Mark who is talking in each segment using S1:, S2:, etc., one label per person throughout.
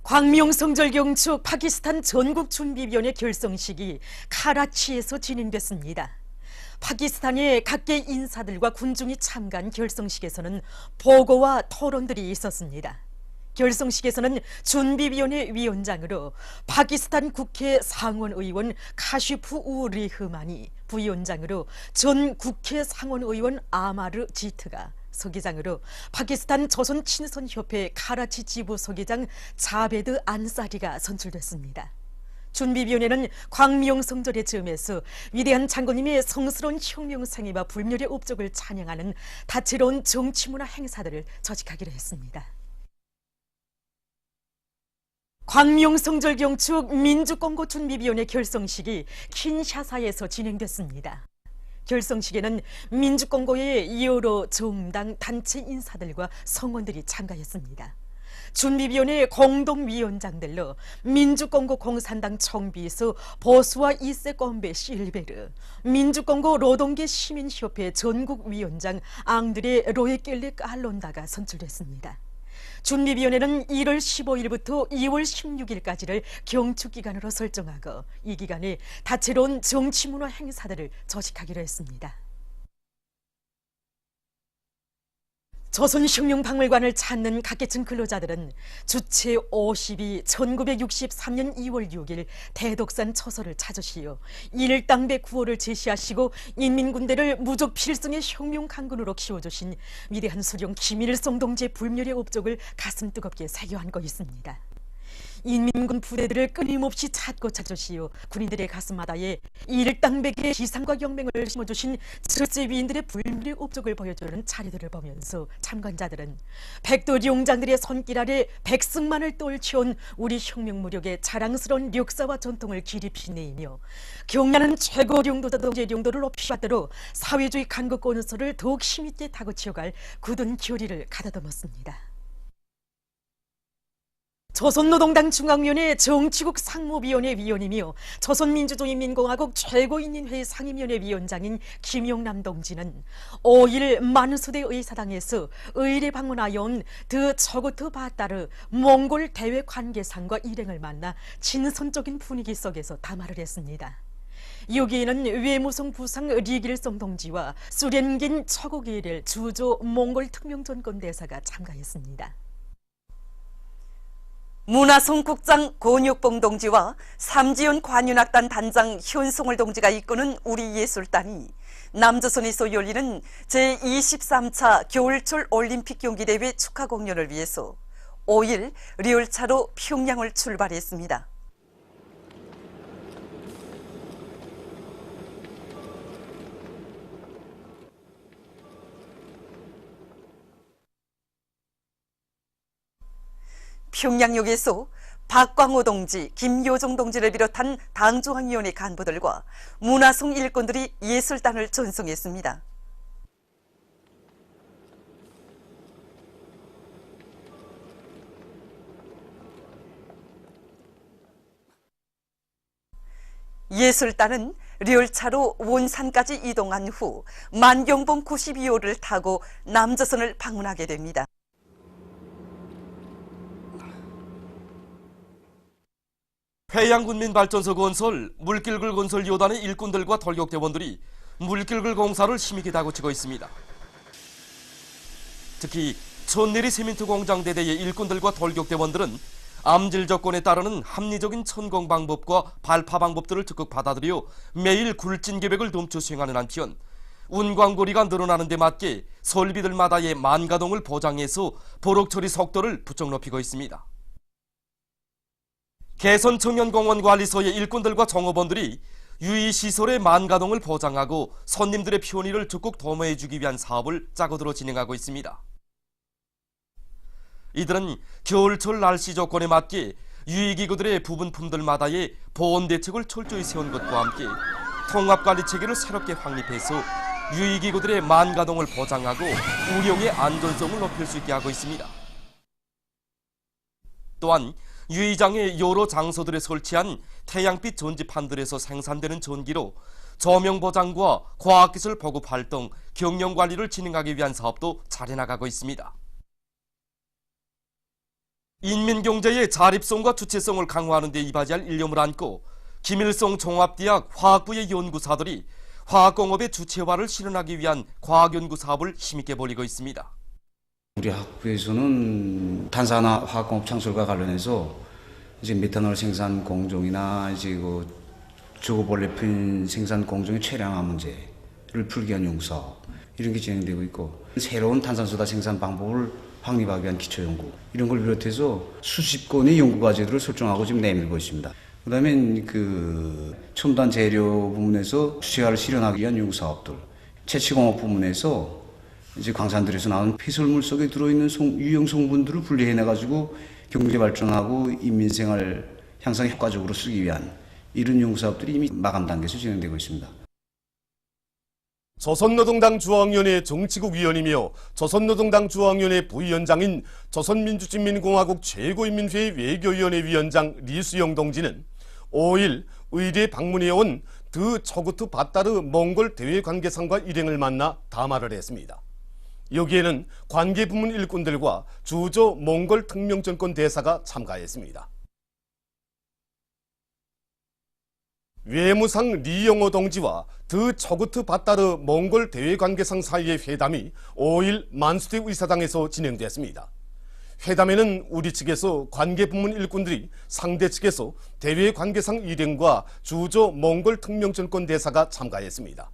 S1: 광명성절 경축 파키스탄 전국준비위원회 결성식이 카라치에서 진행됐습니다. 파키스탄의 각계 인사들과 군중이 참가한 결성식에서는 보고와 토론들이 있었습니다. 결성식에서는 준비위원회 위원장으로 파키스탄 국회 상원의원 카시프 우 리흐만이, 부위원장으로 전 국회 상원의원 아마르 지트가, 서기장으로 파키스탄 조선친선협회 카라치 지부 서기장 자베드 안사리가 선출됐습니다. 준비위원회는 광명성절의 즈음에서 위대한 장군님의 성스러운 혁명생애와 불멸의 업적을 찬양하는 다채로운 정치문화 행사들을 조직하기로 했습니다. 광명성절 경축 민주공고 준비위원회 결성식이 킨샤사에서 진행됐습니다. 결성식에는 민주공고의 여러 정당 단체 인사들과 성원들이 참가했습니다. 준비위원회 공동위원장들로 민주공고 공산당 총비서 보수와 이세콤베 실베르, 민주공고 노동계 시민협회 전국위원장 앙드레 로에켈레 깔론다가 선출됐습니다. 준비위원회는 1월 15일부터 2월 16일까지를 경축기간으로 설정하고 이 기간에 다채로운 정치문화 행사들을 조직하기로 했습니다. 조선혁명박물관을 찾는 각계층 근로자들은 주체 52 1963년 2월 6일 대덕산 처소를 찾으시어 일당배 구호를 제시하시고 인민군대를 무적 필승의 혁명 강군으로 키워주신 위대한 수령 김일성 동지의 불멸의 업적을 가슴 뜨겁게 새겨안고 있습니다. 인민군 부대들을 끊임없이 찾고 찾으시어 군인들의 가슴마다에 일당백의 기상과 영맹을 심어주신 첫째 위인들의 불멸의 업적을 보여주는 차례들을 보면서 참관자들은 백돌 용장들의 손길 아래 백승만을 떨쳐온 우리 혁명 무력의 자랑스러운 역사와 전통을 기립시 내이며 경ля는 최고領導자 동지의 용도를 높이 받도록 사회주의 간국 건설을 더욱 힘있게 다그치어갈 굳은 결의를 가다듬었습니다. 조선노동당 중앙위원회 정치국 상무위원회 위원이며 조선민주주의인민공화국 최고인민회의 상임위원회 위원장인 김용남 동지는 5일 만수대 의사당에서 의례 방문하여 온 더 저고트 바따르 몽골 대외 관계상과 일행을 만나 친선적인 분위기 속에서 담화를 했습니다. 여기에는 외무성 부상 리길성 동지와 수련긴 처고기를 주조 몽골 특명전권 대사가 참가했습니다.
S2: 문화성 국장 권육봉 동지와 삼지연 관윤악단 단장 현송월 동지가 이끄는 우리 예술단이 남조선에서 열리는 제23차 겨울철 올림픽 경기대회 축하 공연을 위해서 5일 리얼차로 평양을 출발했습니다. 평양역에서 박광호 동지, 김효종 동지를 비롯한 당중앙위원회 간부들과 문화성 일꾼들이 예술단을 전송했습니다. 예술단은 리얼차로 원산까지 이동한 후 만경봉 92호를 타고 남조선을 방문하게 됩니다.
S3: 해양군민발전소 건설, 물길글 건설 요단의 일꾼들과 돌격대원들이 물길글 공사를 힘있게 다그치고 있습니다. 특히 천내리 세민트 공장 대대의 일꾼들과 돌격대원들은 암질 조건에 따르는 합리적인 천공 방법과 발파 방법들을 적극 받아들여 매일 굴진 계획을 dom쳐 수행하는 한편 운광거리가 늘어나는 데 맞게 설비들마다의 만가동을 보장해서 보록 처리 속도를 부쩍 높이고 있습니다. 개선청년공원관리소의 일꾼들과 종업원들이 유의시설의 만가동을 보장하고 손님들의 편의를 적극 도모해주기 위한 사업을 짜고들어 진행하고 있습니다. 이들은 겨울철 날씨 조건에 맞게 유의기구들의 부분품들마다의 보온대책을 철저히 세운 것과 함께 통합관리체계를 새롭게 확립해서 유의기구들의 만가동을 보장하고 운영의 안전성을 높일 수 있게 하고 있습니다. 또한 유의장의 여러 장소들에 설치한 태양빛 전지판들에서 생산되는 전기로 조명보장과 과학기술 보급 활동, 경영관리를 진행하기 위한 사업도 잘해나가고 있습니다. 인민경제의 자립성과 주체성을 강화하는 데 이바지할 일념을 안고 김일성 종합대학 화학부의 연구사들이 화학공업의 주체화를 실현하기 위한 과학연구 사업을 힘있게 벌이고 있습니다.
S4: 우리 학부에서는 탄산화 화학공업 창설과 관련해서 이제 메탄올 생산 공정이나 이제 그 저고볼레핀 생산 공정의 최량화 문제를 풀기 위한 연구사업 이런 게 진행되고 있고, 새로운 탄산소다 생산 방법을 확립하기 위한 기초연구 이런 걸 비롯해서 수십 건의 연구과제들을 설정하고 지금 내밀고 있습니다. 그다음에 그 첨단 재료 부문에서 주체화를 실현하기 위한 연구사업들, 채취공업 부문에서 이제 광산들에서 나온 폐설물 속에 들어있는 유형 성분들을 분리해내가지고 경제 발전하고 인민생활 향상에 효과적으로 쓰기 위한 이런 연구사업들이 이미 마감 단계에서 진행되고 있습니다.
S5: 조선노동당 중앙위원회 정치국 위원이며 조선노동당 중앙위원회 부위원장인 조선민주주의인민공화국 최고인민회의 외교위원회 위원장 리수영 동지는 5일 의대에 방문해온 드 초구트 바따르 몽골 대외관계상과 일행을 만나 담화를 했습니다. 여기에는 관계부문 일꾼들과 주조 몽골 특명정권 대사가 참가했습니다. 외무상 리영호 동지와 드 초구트 바따르 몽골 대외관계상 사이의 회담이 5일 만수대 의사당에서 진행됐습니다. 회담에는 우리 측에서 관계부문 일꾼들이 상대 측에서 대외관계상 일행과 주조 몽골 특명정권 대사가 참가했습니다.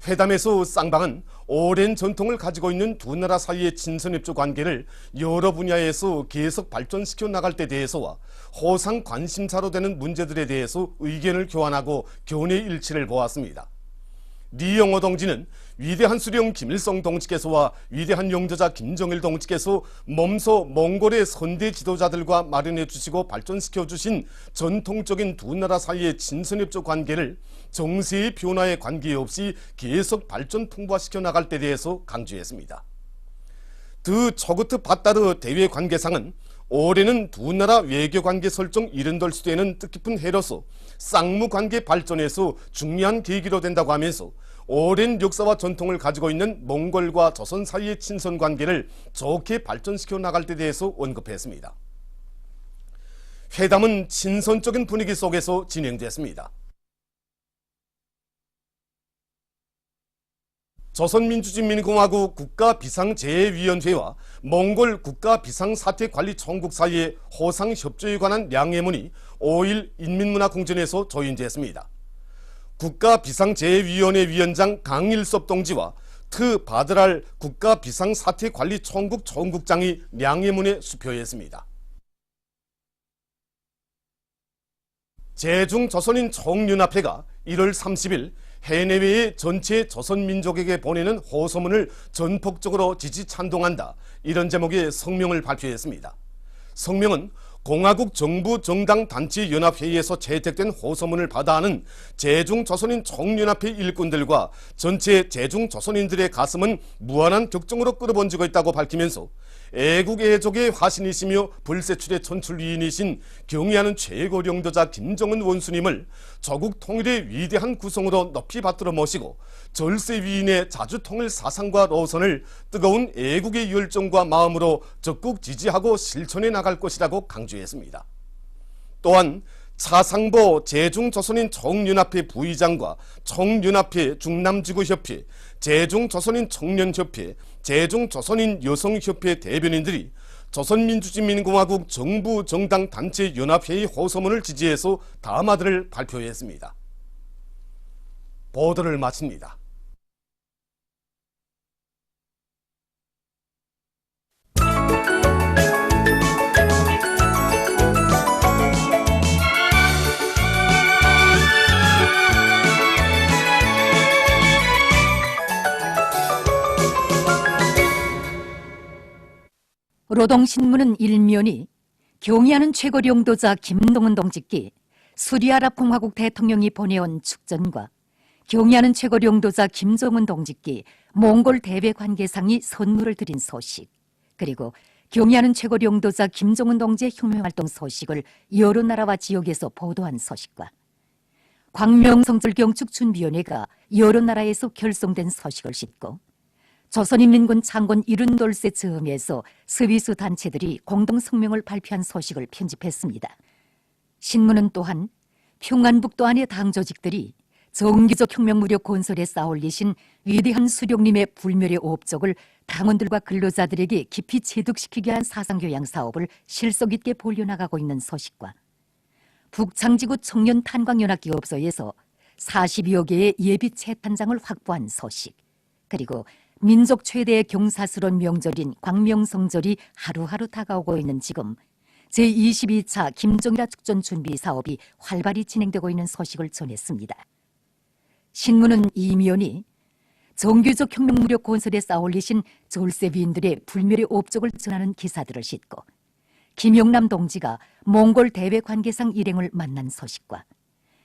S5: 회담에서 쌍방은 오랜 전통을 가지고 있는 두 나라 사이의 친선협조 관계를 여러 분야에서 계속 발전시켜 나갈 데 대해서와 호상 관심사로 되는 문제들에 대해서 의견을 교환하고 견해 일치를 보았습니다. 리영호 동지는 위대한 수령 김일성 동지께서와 위대한 영도자 김정일 동지께서 몸소 몽골의 선대 지도자들과 마련해 주시고 발전시켜 주신 전통적인 두 나라 사이의 친선협조 관계를 정세의 변화에 관계없이 계속 발전 풍부화시켜 나갈 때 대해서 강조했습니다. 드 초구트 바따르 대외관계상은 올해는 두 나라 외교관계 설정 이른돌 수되는 뜻깊은 해로서 쌍무관계 발전에서 중요한 계기로 된다고 하면서 오랜 역사와 전통을 가지고 있는 몽골과 조선 사이의 친선관계를 좋게 발전시켜 나갈 데 대해서 언급했습니다. 회담은 친선적인 분위기 속에서 진행됐습니다. 조선민주주의인민공화국 국가비상재해위원회와 몽골 국가비상사태관리총국 사이의 호상협조에 관한 양해문이 5일 인민문화공전에서 조인됐습니다. 국가비상재해위원회 위원장 강일섭 동지와 트 바드랄 국가비상사태관리총국 총국장이 양해문에 수표했습니다. 제중조선인 총연합회가 1월 30일 해내외의 전체 조선민족에게 보내는 호소문을 전폭적으로 지지 찬동한다, 이런 제목의 성명을 발표했습니다. 성명은 공화국 정부 정당 단체 연합회의에서 채택된 호소문을 받아하는 제중조선인 총연합회 일꾼들과 전체 제중조선인들의 가슴은 무한한 격정으로 끌어번지고 있다고 밝히면서 애국애족의 화신이시며 불세출의 천출위인이신 경의하는 최고領導자 김정은 원수님을 조국 통일의 위대한 구성으로 높이 받들어 모시고 절세위인의 자주통일 사상과 노선을 뜨거운 애국의 열정과 마음으로 적극 지지하고 실천해 나갈 것이라고 강조했습니다. 또한 차상보 제중조선인 총연합회 부의장과 총연합회 중남지구협회, 제중조선인 청년협회, 제중조선인 여성협회 대변인들이 조선민주주의인민공화국 정부 정당 단체 연합회의 호소문을 지지해서 담화들을 발표했습니다. 보도를 마칩니다.
S6: 노동신문은 일면이 경의하는 최고領導자 김동은 동지께 수리아랍공화국 대통령이 보내온 축전과 경의하는 최고領導자 김정은 동지께 몽골 대외관계상이 선물을 드린 소식, 그리고 경의하는 최고領導자 김정은 동지의 혁명활동 소식을 여러 나라와 지역에서 보도한 소식과 광명성철경축준비위원회가 여러 나라에서 결성된 소식을 싣고 조선인민군 창건 72세 즈음에서 스위스 단체들이 공동 성명을 발표한 소식을 편집했습니다. 신문은 또한 평안북도 안의 당 조직들이 정기적 혁명 무력 건설에 쌓아올리신 위대한 수령님의 불멸의 업적을 당원들과 근로자들에게 깊이 체득시키게 한 사상교양 사업을 실속 있게 벌려나가고 있는 소식과 북창지구 청년 탄광연합기업소에서 42여 개의 예비 채탄장을 확보한 소식, 그리고 민족 최대의 경사스러운 명절인 광명성절이 하루하루 다가오고 있는 지금 제22차 김정일화 축전 준비 사업이 활발히 진행되고 있는 소식을 전했습니다. 신문은 이면이 정규적 혁명 무력 건설에 쌓아올리신 졸세비인들의 불멸의 업적을 전하는 기사들을 싣고 김영남 동지가 몽골 대외 관계상 일행을 만난 소식과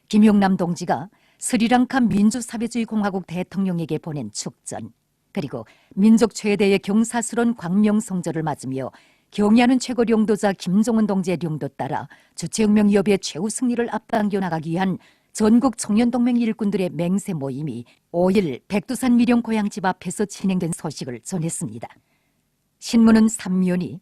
S6: 김영남 동지가 스리랑카 민주사회주의 공화국 대통령에게 보낸 축전, 그리고 민족 최대의 경사스러운 광명성절을 맞으며 경의하는 최고領도자 김정은 동지의領도 따라 주체혁명위협의 최후 승리를 앞당겨 나가기 위한 전국 청년동맹 일꾼들의 맹세 모임이 5일 백두산 미령 고향집 앞에서 진행된 소식을 전했습니다. 신문은 3면이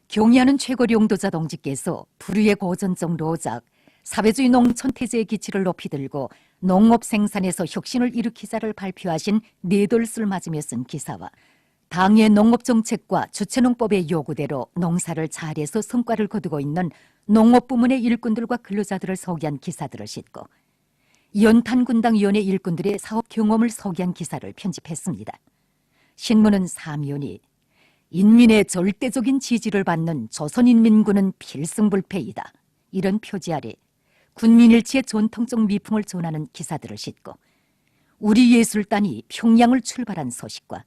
S6: 경의하는 최고領도자 동지께서 불의의 고전적 노작, 사회주의 농촌태제의 기치를 높이 들고 농업 생산에서 혁신을 일으키자를 발표하신 네돌스를 맞으며 쓴 기사와 당의 농업정책과 주체농법의 요구대로 농사를 잘해서 성과를 거두고 있는 농업부문의 일꾼들과 근로자들을 소개한 기사들을 싣고 연탄군당위원회 일꾼들의 사업 경험을 소개한 기사를 편집했습니다. 신문은 3면이 인민의 절대적인 지지를 받는 조선인민군은 필승불패이다, 이런 표지 아래 군민일치의 전통적 미풍을 전하는 기사들을 싣고 우리 예술단이 평양을 출발한 소식과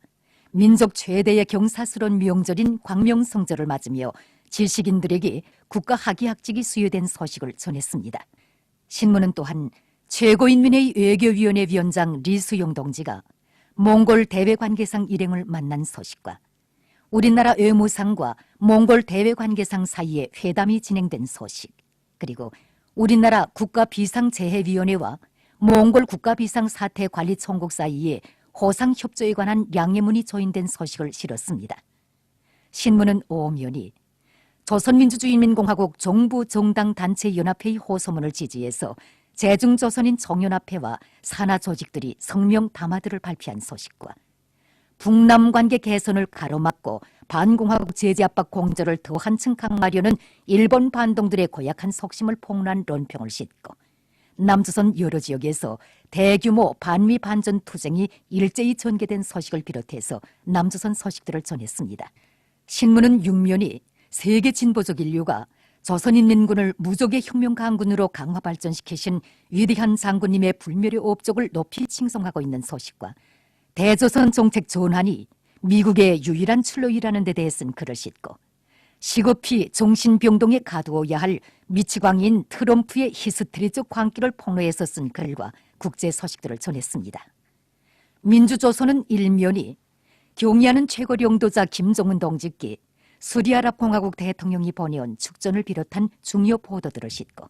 S6: 민족 최대의 경사스러운 명절인 광명성절을 맞으며 질식인들에게 국가학위학직이 수여된 소식을 전했습니다. 신문은 또한 최고인민회의 외교위원회 위원장 리수용 동지가 몽골 대외관계상 일행을 만난 소식과 우리나라 외무상과 몽골 대외관계상 사이에 회담이 진행된 소식, 그리고 우리나라 국가비상재해위원회와 몽골 국가비상사태관리총국 사이에 호상협조에 관한 양해문이 조인된 소식을 실었습니다. 신문은 5면이 조선민주주의인민공화국 정부정당단체연합회의 호소문을 지지해서 제중조선인 정연합회와 산하조직들이 성명 담화들을 발표한 소식과 북남관계 개선을 가로막고 반공화국 제재 압박 공조를 더 한층 강화하려는 일본 반동들의 고약한 속심을 폭로한論평을 싣고 남조선 여러 지역에서 대규모 반미 반전 투쟁이 일제히 전개된 소식을 비롯해서 남조선 소식들을 전했습니다. 신문은 6면이 세계 진보적 인류가 조선인민군을 무적의 혁명 강군으로 강화 발전시키신 위대한 장군님의 불멸의 업적을 높이 칭송하고 있는 소식과 대조선 정책 전환이 미국의 유일한 출로이라는 데 대해 쓴 글을 싣고 시급히 정신병동에 가두어야 할 미치광이인 트럼프의 히스테리적 광기를 폭로해서 쓴 글과 국제 소식들을 전했습니다. 민주조선은 1면이 경의하는 최고領도자 김정은 동지께 수리아랍공화국 대통령이 보내온 축전을 비롯한 중요 보도들을 싣고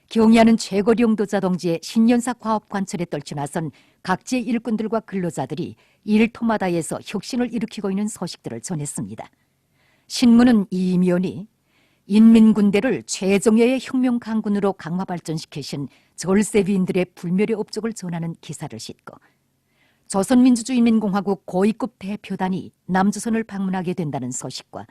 S6: 경의하는 최고領도자 동지의 신년사 과업 관철에 떨쳐나선 각지의 일꾼들과 근로자들이 일토마다에서 혁신을 일으키고 있는 소식들을 전했습니다. 신문은 2면이 인민군대를 최정예의 혁명 강군으로 강화 발전시키신 절세비인들의 불멸의 업적을 전하는 기사를 싣고 조선민주주의인민공화국 고위급 대표단이 남조선을 방문하게 된다는 소식과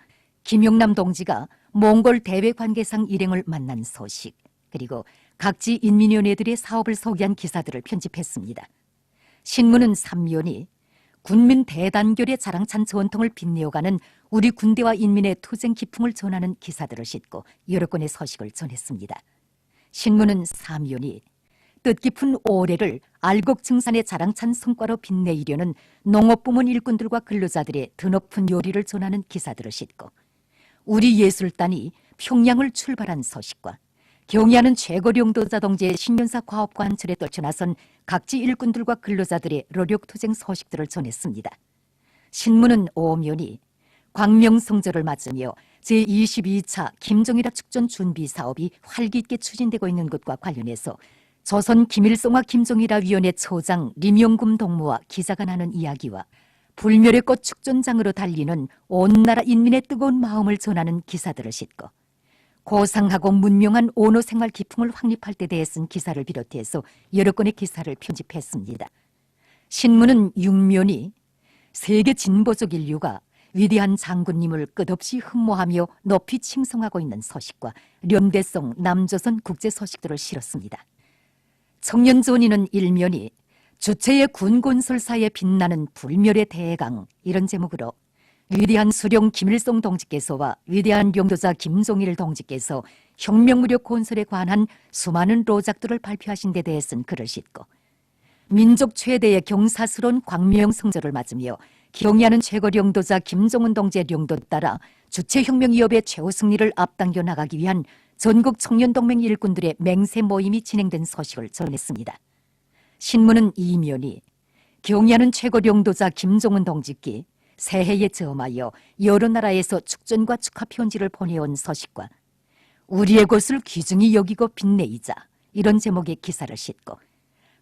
S6: 김영남 동지가 몽골 대외관계상 일행을 만난 소식, 그리고 각지 인민위원회들의 사업을 소개한 기사들을 편집했습니다. 신문은 3면이 군민 대단결의 자랑찬 전통을 빛내어가는 우리 군대와 인민의 투쟁 기풍을 전하는 기사들을 싣고 여러 건의 소식을 전했습니다. 신문은 4면이 뜻깊은 올해를 알곡증산의 자랑찬 성과로 빛내이려는 농업부문 일꾼들과 근로자들의 드높은 요리를 전하는 기사들을 싣고 우리 예술단이 평양을 출발한 소식과 경의하는 최고領도자 동지의 신년사 과업 관철에 떨쳐나선 각지 일꾼들과 근로자들의 노력투쟁 소식들을 전했습니다. 신문은 5면이 광명성절을 맞으며 제22차 김정일화 축전 준비 사업이 활기있게 추진되고 있는 것과 관련해서 조선 김일성화 김정일화 위원회 처장 림용금 동무와 기자가 나눈 이야기와 불멸의 꽃 축전장으로 달리는 온 나라 인민의 뜨거운 마음을 전하는 기사들을 싣고 고상하고 문명한 언어 생활 기풍을 확립할 때 대해 쓴 기사를 비롯해서 여러 건의 기사를 편집했습니다. 신문은 육면이 세계 진보적 인류가 위대한 장군님을 끝없이 흠모하며 높이 칭송하고 있는 소식과 련대성 남조선 국제 소식들을 실었습니다. 청년전이는 일면이 주체의 군곤설사에 빛나는 불멸의 대강 이런 제목으로 위대한 수령 김일성 동지께서와 위대한 용도자 김종일 동지께서 혁명무력 건설에 관한 수많은 로작들을 발표하신 데 대해 쓴 글을 싣고 민족 최대의 경사스러운 광명 성조를 맞으며 경의하는 최고領도자 김정은 동지의領도 따라 주체혁명 위협의 최후 승리를 앞당겨 나가기 위한 전국 청년동맹 일꾼들의 맹세 모임이 진행된 소식을 전했습니다. 신문은 이면이 경의하는 최고領도자 김정은 동지께 새해에 저마하여 여러 나라에서 축전과 축하 편지를 보내온 소식과 우리의 것을 귀중히 여기고 빛내이자 이런 제목의 기사를 싣고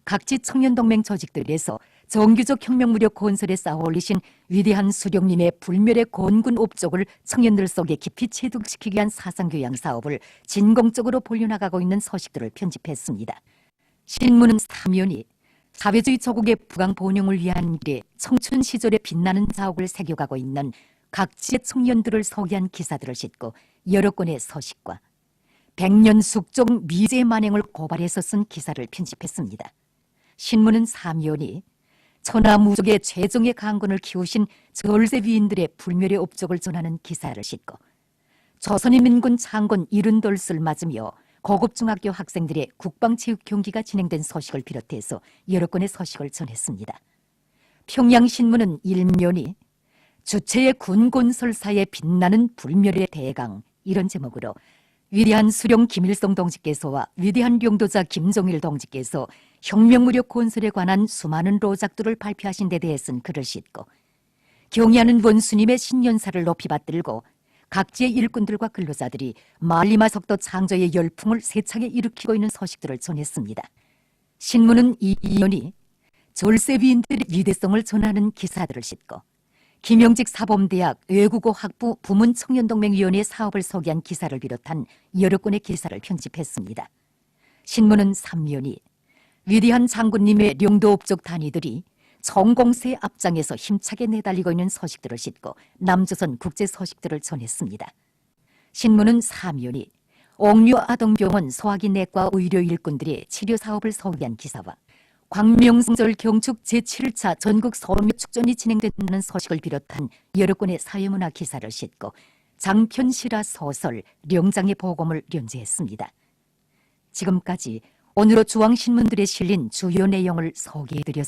S6: 각지 청년동맹 조직들에서 정규적 혁명무력 건설에 쌓아올리신 위대한 수령님의 불멸의 건군 업적을 청년들 속에 깊이 체득시키기 위한 사상교양 사업을 진공적으로 벌려나가고 있는 소식들을 편집했습니다. 신문은 사면이 사회주의 조국의 부강 번영을 위한 일에 청춘 시절에 빛나는 자옥을 새겨가고 있는 각지의 청년들을 소개한 기사들을 싣고 여러 건의 소식과 백년 숙종 미제 만행을 고발해서 쓴 기사를 편집했습니다. 신문은 사면이 천하무적의 최정의 강군을 키우신 절세 위인들의 불멸의 업적을 전하는 기사를 싣고 조선인민군 창군 72을 맞으며 고급 중학교 학생들의 국방체육 경기가 진행된 소식을 비롯해서 여러 건의 소식을 전했습니다. 평양신문은 일면이 주체의 군곤설사에 빛나는 불멸의 대강 이런 제목으로 위대한 수령 김일성 동지께서와 위대한 용도자 김종일 동지께서 혁명무력 건설에 관한 수많은 로작들을 발표하신 데 대해 쓴 글을 싣고 경의하는 원수님의 신년사를 높이 받들고 각지의 일꾼들과 근로자들이 말리마석도 창조의 열풍을 세차게 일으키고 있는 소식들을 전했습니다. 신문은 이면이 절세 위인들의 위대성을 전하는 기사들을 싣고 김영직 사범대학 외국어 학부 부문청년동맹위원회 사업을 소개한 기사를 비롯한 여러 건의 기사를 편집했습니다. 신문은 삼면이 위대한 장군님의領도업적 단위들이 총공세 앞장에서 힘차게 내달리고 있는 소식들을 싣고 남조선 국제 소식들을 전했습니다. 신문은 사면이 옥류 아동병원 소화기 내과 의료 일꾼들의 치료 사업을 소개한 기사와 광명절 경축 제7차 전국 소로묘 축전이 진행된다는 소식을 비롯한 여러 건의 사회문화 기사를 싣고 장편 실화 소설 령장의 보검을 연재했습니다. 지금까지 오늘의 중앙신문들에 실린 주요 내용을 소개해드렸습니다.